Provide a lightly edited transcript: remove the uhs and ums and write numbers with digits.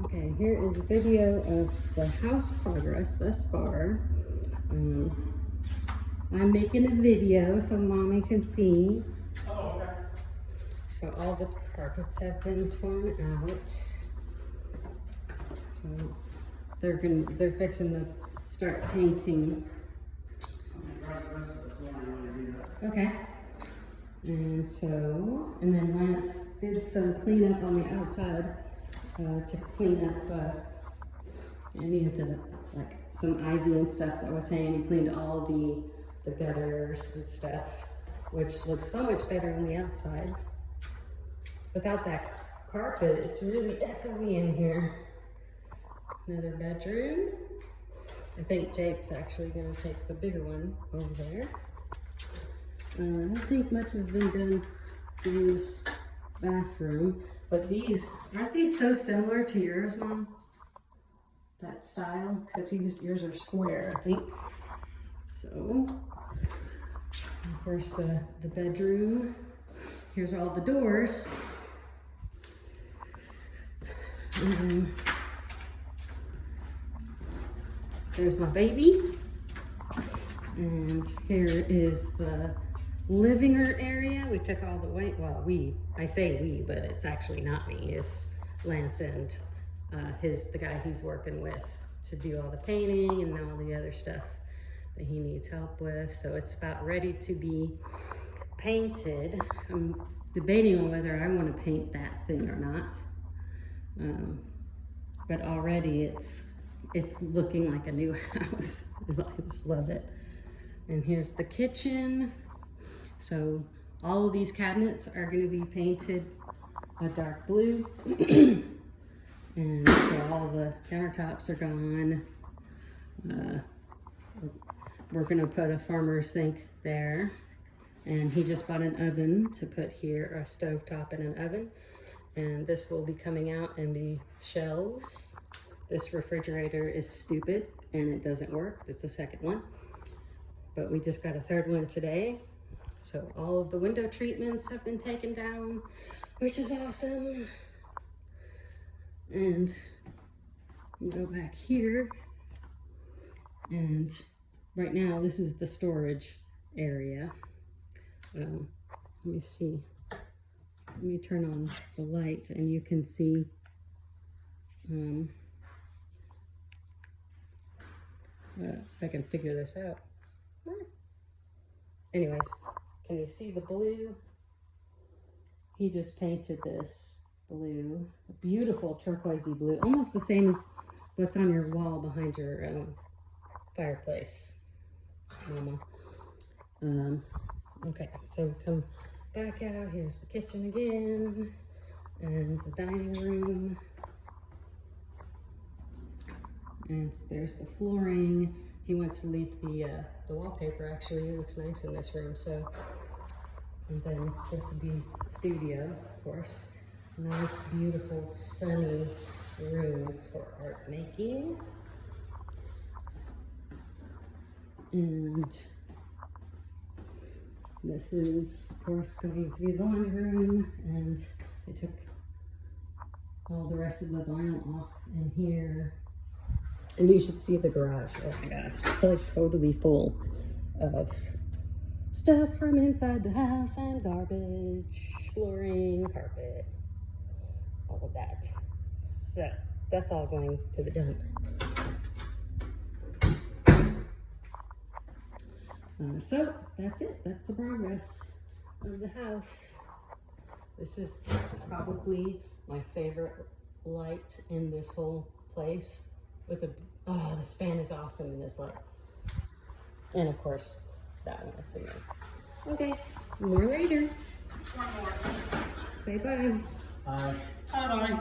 Okay, here is a video of the house progress thus far. I'm making a video so mommy can see. Oh, okay. So all the carpets have been torn out. So they're fixing to start painting. Okay. And then Lance did some cleanup on the outside to clean up any of the, like, some ivy and stuff that was hanging. He cleaned all the gutters and stuff, which looks so much better on the outside. Without that carpet, it's really echoey in here. Another bedroom. I think Jake's actually gonna take the bigger one over there. I don't think much has been done in this bathroom, but aren't these so similar to yours, Mom? That style, except yours are square, I think. So, of course, the bedroom. Here's all the doors. There's my baby. And here is the living room area. We took all the white, well, I say we, but it's actually not me. It's Lance and the guy he's working with to do all the painting and all the other stuff that he needs help with. So it's about ready to be painted. I'm debating on whether I want to paint that thing or not. But already it's looking like a new house. I just love it. And here's the kitchen. So all of these cabinets are going to be painted a dark blue. And so all the countertops are gone. We're going to put a farmer's sink there. And he just bought an oven to put here, a stovetop and an oven. And this will be coming out and be shelves. This refrigerator is stupid and it doesn't work. It's the second one. But we just got a third one today. So all of the window treatments have been taken down, which is awesome. And we go back here. And right now, this is the storage area. Let me see. Let me turn on the light and you can see if I can figure this out. Anyways, can you see the blue? He just painted this blue, a beautiful turquoisey blue, almost the same as what's on your wall behind your fireplace, Mama. Okay, so come back out. Here's the kitchen again, and the dining room. And there's the flooring. He wants to leave the wallpaper, actually. It looks nice in this room, so. And then this would be studio, of course. Nice, beautiful, sunny room for art making. And this is, of course, going to be the laundry room, and they took all the rest of the vinyl off in here. And you should see the garage. Oh my gosh, it's like totally full of stuff from inside the house and garbage, flooring, carpet, all of that. So that's all going to the dump. So that's it. That's the progress of the house. This is probably my favorite light in this whole place. The span is awesome in this light. And of course, that one, it's in there. Okay, more later. One more. Say bye. Bye. Bye-bye.